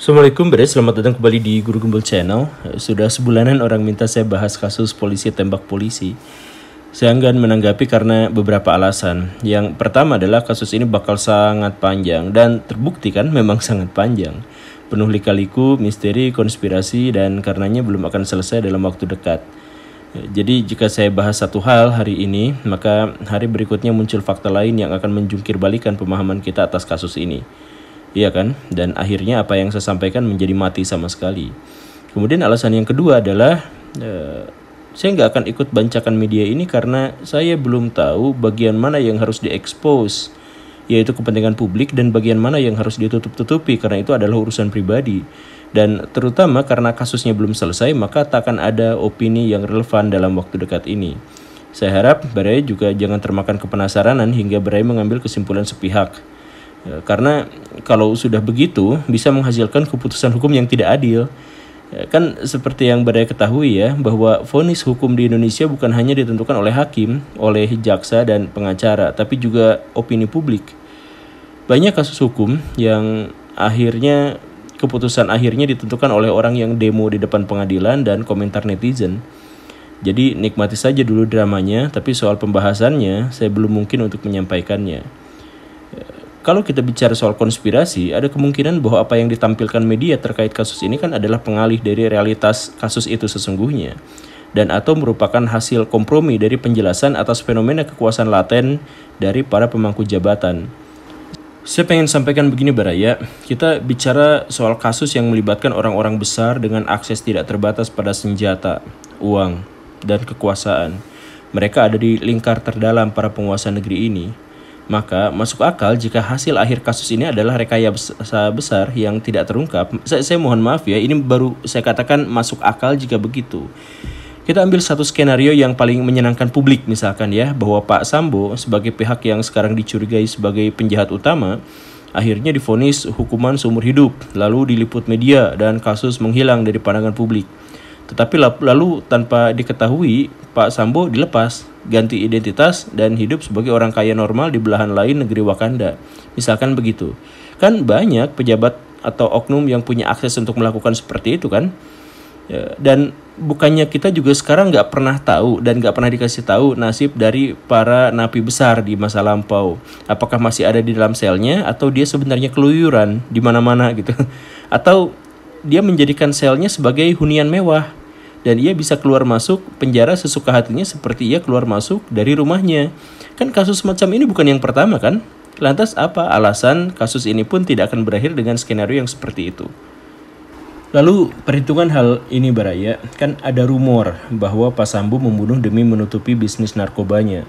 Assalamualaikum Bre, selamat datang kembali di Guru Gembel Channel. Sudah sebulanan orang minta saya bahas kasus polisi tembak polisi. Saya enggan menanggapi karena beberapa alasan. Yang pertama adalah kasus ini bakal sangat panjang dan terbukti kan memang sangat panjang. Penuh lika-liku, misteri, konspirasi dan karenanya belum akan selesai dalam waktu dekat. Jadi jika saya bahas satu hal hari ini, maka hari berikutnya muncul fakta lain yang akan menjungkir balikan pemahaman kita atas kasus ini. Iya kan? Dan akhirnya apa yang saya sampaikan menjadi mati sama sekali. Kemudian alasan yang kedua adalah saya nggak akan ikut bancakan media ini karena saya belum tahu bagian mana yang harus diekspos, yaitu kepentingan publik, dan bagian mana yang harus ditutup-tutupi karena itu adalah urusan pribadi. Dan terutama karena kasusnya belum selesai, maka tak akan ada opini yang relevan dalam waktu dekat ini. Saya harap Baraya juga jangan termakan kepenasaranan hingga Baraya mengambil kesimpulan sepihak. Karena kalau sudah begitu bisa menghasilkan keputusan hukum yang tidak adil. Kan seperti yang Baraya ketahui ya, bahwa vonis hukum di Indonesia bukan hanya ditentukan oleh hakim, oleh jaksa dan pengacara, tapi juga opini publik. Banyak kasus hukum yang akhirnya keputusan akhirnya ditentukan oleh orang yang demo di depan pengadilan dan komentar netizen. Jadi nikmati saja dulu dramanya, tapi soal pembahasannya saya belum mungkin untuk menyampaikannya. Kalau kita bicara soal konspirasi, ada kemungkinan bahwa apa yang ditampilkan media terkait kasus ini kan adalah pengalih dari realitas kasus itu sesungguhnya, dan atau merupakan hasil kompromi dari penjelasan atas fenomena kekuasaan laten dari para pemangku jabatan. Saya pengen sampaikan begini Baraya, kita bicara soal kasus yang melibatkan orang-orang besar dengan akses tidak terbatas pada senjata, uang, dan kekuasaan. Mereka ada di lingkar terdalam para penguasa negeri ini. Maka masuk akal jika hasil akhir kasus ini adalah rekayasa besar yang tidak terungkap. Saya mohon maaf ya, ini baru saya katakan masuk akal jika begitu. Kita ambil satu skenario yang paling menyenangkan publik misalkan ya, bahwa Pak Sambo sebagai pihak yang sekarang dicurigai sebagai penjahat utama akhirnya divonis hukuman seumur hidup, lalu diliput media dan kasus menghilang dari pandangan publik. Tetapi lalu tanpa diketahui Pak Sambo dilepas, ganti identitas dan hidup sebagai orang kaya normal di belahan lain negeri Wakanda. Misalkan begitu. Kan banyak pejabat atau oknum yang punya akses untuk melakukan seperti itu kan. Dan bukannya kita juga sekarang nggak pernah tahu dan nggak pernah dikasih tahu nasib dari para napi besar di masa lampau. Apakah masih ada di dalam selnya atau dia sebenarnya keluyuran di mana-mana gitu. Atau dia menjadikan selnya sebagai hunian mewah. Dan ia bisa keluar masuk penjara sesuka hatinya seperti ia keluar masuk dari rumahnya. Kan kasus macam ini bukan yang pertama kan? Lantas apa alasan kasus ini pun tidak akan berakhir dengan skenario yang seperti itu? Lalu perhitungan hal ini Baraya, kan ada rumor bahwa Pak Sambo membunuh demi menutupi bisnis narkobanya.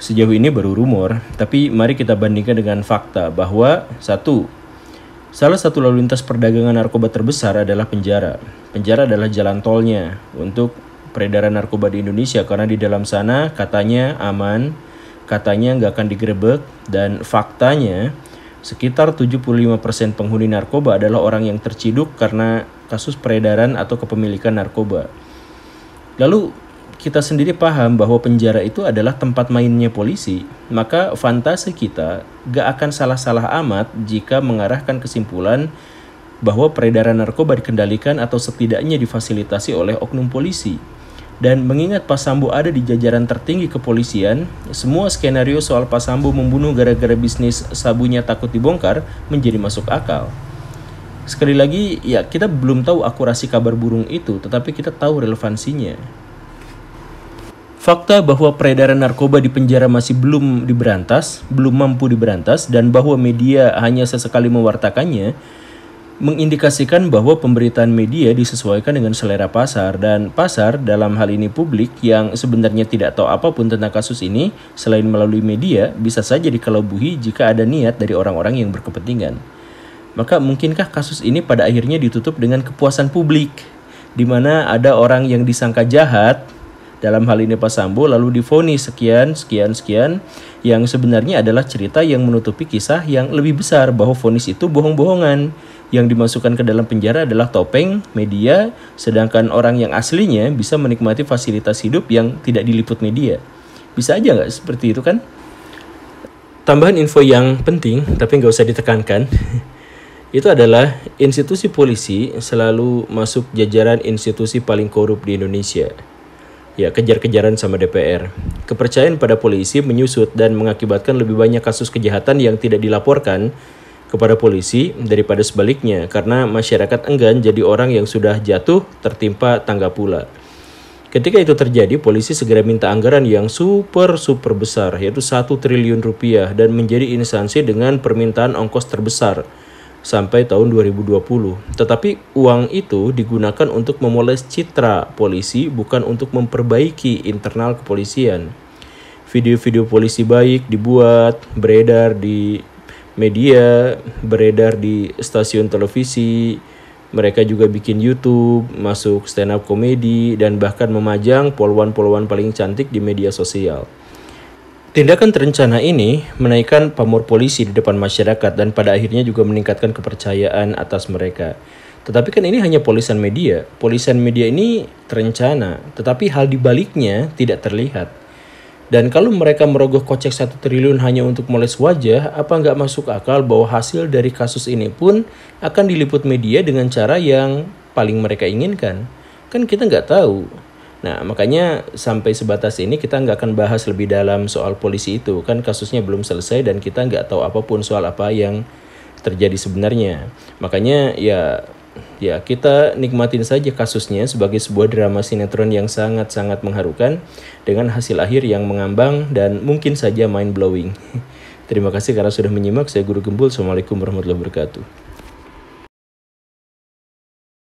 Sejauh ini baru rumor, tapi mari kita bandingkan dengan fakta bahwa salah satu lalu lintas perdagangan narkoba terbesar adalah penjara. Penjara adalah jalan tolnya untuk peredaran narkoba di Indonesia karena di dalam sana katanya aman, katanya nggak akan digerebek, dan faktanya sekitar 75% penghuni narkoba adalah orang yang terciduk karena kasus peredaran atau kepemilikan narkoba. Lalu kita sendiri paham bahwa penjara itu adalah tempat mainnya polisi, maka fantasi kita gak akan salah-salah amat jika mengarahkan kesimpulan bahwa peredaran narkoba dikendalikan atau setidaknya difasilitasi oleh oknum polisi. Dan mengingat Pak Sambo ada di jajaran tertinggi kepolisian, semua skenario soal Pak Sambo membunuh gara-gara bisnis sabunya takut dibongkar menjadi masuk akal. Sekali lagi, ya kita belum tahu akurasi kabar burung itu, tetapi kita tahu relevansinya. Fakta bahwa peredaran narkoba di penjara masih belum mampu diberantas, dan bahwa media hanya sesekali mewartakannya, mengindikasikan bahwa pemberitaan media disesuaikan dengan selera pasar, dan pasar dalam hal ini publik yang sebenarnya tidak tahu apapun tentang kasus ini selain melalui media bisa saja dikelabuhi jika ada niat dari orang-orang yang berkepentingan. Maka mungkinkah kasus ini pada akhirnya ditutup dengan kepuasan publik, di mana ada orang yang disangka jahat, dalam hal ini Pak Sambo, lalu divonis sekian, yang sebenarnya adalah cerita yang menutupi kisah yang lebih besar bahwa vonis itu bohong-bohongan. Yang dimasukkan ke dalam penjara adalah topeng, media, sedangkan orang yang aslinya bisa menikmati fasilitas hidup yang tidak diliput media. Bisa aja nggak seperti itu kan? Tambahan info yang penting, tapi nggak usah ditekankan. Itu adalah institusi polisi selalu masuk jajaran institusi paling korup di Indonesia. Ya, kejar-kejaran sama DPR. Kepercayaan pada polisi menyusut dan mengakibatkan lebih banyak kasus kejahatan yang tidak dilaporkan kepada polisi daripada sebaliknya, karena masyarakat enggan jadi orang yang sudah jatuh tertimpa tangga pula. Ketika itu terjadi, polisi segera minta anggaran yang super besar, yaitu 1 triliun rupiah, dan menjadi instansi dengan permintaan ongkos terbesar sampai tahun 2020. Tetapi uang itu digunakan untuk memoles citra polisi, bukan untuk memperbaiki internal kepolisian. Video-video polisi baik dibuat, beredar di media, beredar di stasiun televisi. Mereka juga bikin YouTube, masuk stand up komedi, dan bahkan memajang polwan-polwan paling cantik di media sosial. Tindakan terencana ini menaikkan pamor polisi di depan masyarakat dan pada akhirnya juga meningkatkan kepercayaan atas mereka. Tetapi kan ini hanya polisan media. Polisan media ini terencana, tetapi hal dibaliknya tidak terlihat. Dan kalau mereka merogoh kocek 1 triliun hanya untuk moles wajah, apa nggak masuk akal bahwa hasil dari kasus ini pun akan diliput media dengan cara yang paling mereka inginkan? Kan kita nggak tahu. Nah, makanya sampai sebatas ini kita nggak akan bahas lebih dalam soal polisi itu. Kan kasusnya belum selesai dan kita nggak tahu apapun soal apa yang terjadi sebenarnya. Makanya ya kita nikmatin saja kasusnya sebagai sebuah drama sinetron yang sangat-sangat mengharukan dengan hasil akhir yang mengambang dan mungkin saja mind blowing. Terima kasih karena sudah menyimak. Saya Guru Gembul. Assalamualaikum warahmatullahi wabarakatuh.